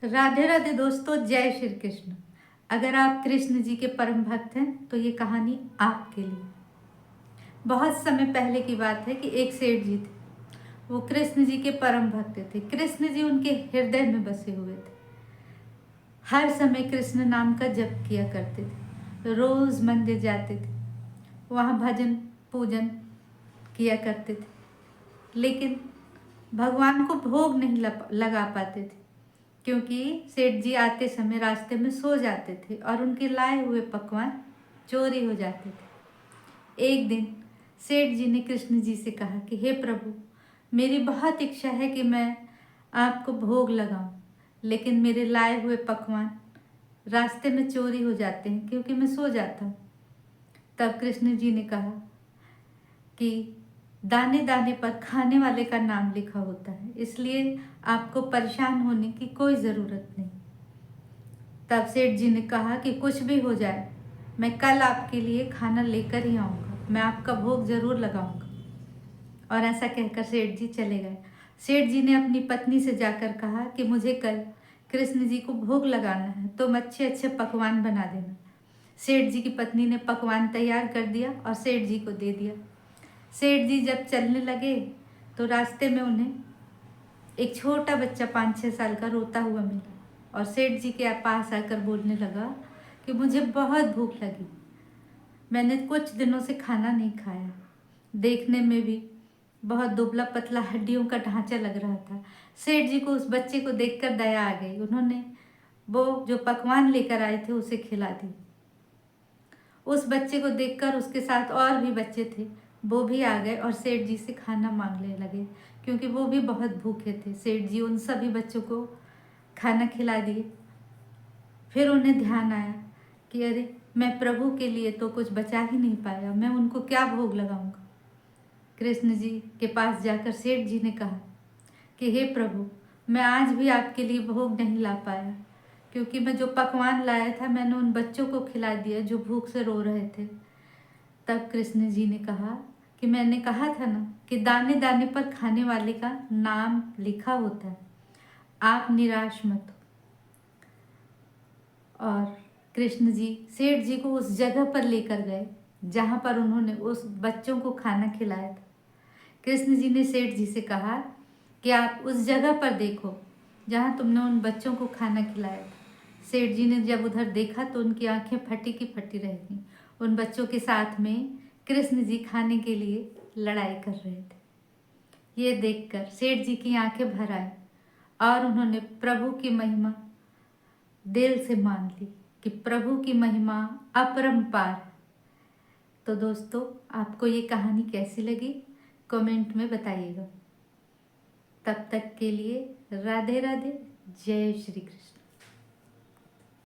राधे राधे दोस्तों, जय श्री कृष्ण। अगर आप कृष्ण जी के परम भक्त हैं तो ये कहानी आपके लिए। बहुत समय पहले की बात है कि एक सेठ जी थे। वो कृष्ण जी के परम भक्त थे। कृष्ण जी उनके हृदय में बसे हुए थे। हर समय कृष्ण नाम का जप किया करते थे। रोज मंदिर जाते थे, वहाँ भजन पूजन किया करते थे। लेकिन भगवान को भोग नहीं लगा पाते थे, क्योंकि सेठ जी आते समय रास्ते में सो जाते थे और उनके लाए हुए पकवान चोरी हो जाते थे। एक दिन सेठ जी ने कृष्ण जी से कहा कि हे प्रभु, मेरी बहुत इच्छा है कि मैं आपको भोग लगाऊं, लेकिन मेरे लाए हुए पकवान रास्ते में चोरी हो जाते हैं क्योंकि मैं सो जाता हूँ। तब कृष्ण जी ने कहा कि दाने दाने पर खाने वाले का नाम लिखा होता है, इसलिए आपको परेशान होने की कोई ज़रूरत नहीं। तब सेठ जी ने कहा कि कुछ भी हो जाए, मैं कल आपके लिए खाना लेकर ही आऊँगा, मैं आपका भोग ज़रूर लगाऊंगा। और ऐसा कहकर सेठ जी चले गए। सेठ जी ने अपनी पत्नी से जाकर कहा कि मुझे कल कृष्ण जी को भोग लगाना है, तुम अच्छे अच्छे पकवान बना देना। सेठ जी की पत्नी ने पकवान तैयार कर दिया और सेठ जी को दे दिया। सेठ जी जब चलने लगे तो रास्ते में उन्हें एक छोटा बच्चा 5-6 साल का रोता हुआ मिला और सेठ जी के पास आकर बोलने लगा कि मुझे बहुत भूख लगी, मैंने कुछ दिनों से खाना नहीं खाया। देखने में भी बहुत दुबला पतला हड्डियों का ढांचा लग रहा था। सेठ जी को उस बच्चे को देखकर दया आ गई। उन्होंने वो जो पकवान लेकर आए थे उसे खिला दी। उस बच्चे को देखकर उसके साथ और भी बच्चे थे, वो भी आ गए और सेठ जी से खाना मांगने लगे, क्योंकि वो भी बहुत भूखे थे। सेठ जी उन सभी बच्चों को खाना खिला दिए। फिर उन्हें ध्यान आया कि अरे, मैं प्रभु के लिए तो कुछ बचा ही नहीं पाया, मैं उनको क्या भोग लगाऊंगा। कृष्ण जी के पास जाकर सेठ जी ने कहा कि हे प्रभु, मैं आज भी आपके लिए भोग नहीं ला पाया, क्योंकि मैं जो पकवान लाया था मैंने उन बच्चों को खिला दिया जो भूख से रो रहे थे। तब कृष्ण जी ने कहा कि मैंने कहा था ना कि दाने दाने पर खाने वाले का नाम लिखा होता है, आप निराश मत हो। और कृष्ण जी सेठ जी को उस जगह पर लेकर गए जहाँ पर उन्होंने उस बच्चों को खाना खिलाया था। कृष्ण जी ने सेठ जी से कहा कि आप उस जगह पर देखो जहाँ तुमने उन बच्चों को खाना खिलाया था। सेठ जी ने जब उधर देखा तो उनकी आंखें फटी की फटी रह गईं। उन बच्चों के साथ में कृष्ण जी खाने के लिए लड़ाई कर रहे थे। ये देखकर सेठ जी की आंखें भर आई और उन्होंने प्रभु की महिमा दिल से मान ली कि प्रभु की महिमा अपरंपार। तो दोस्तों, आपको ये कहानी कैसी लगी कमेंट में बताइएगा। तब तक के लिए राधे राधे, जय श्री कृष्ण।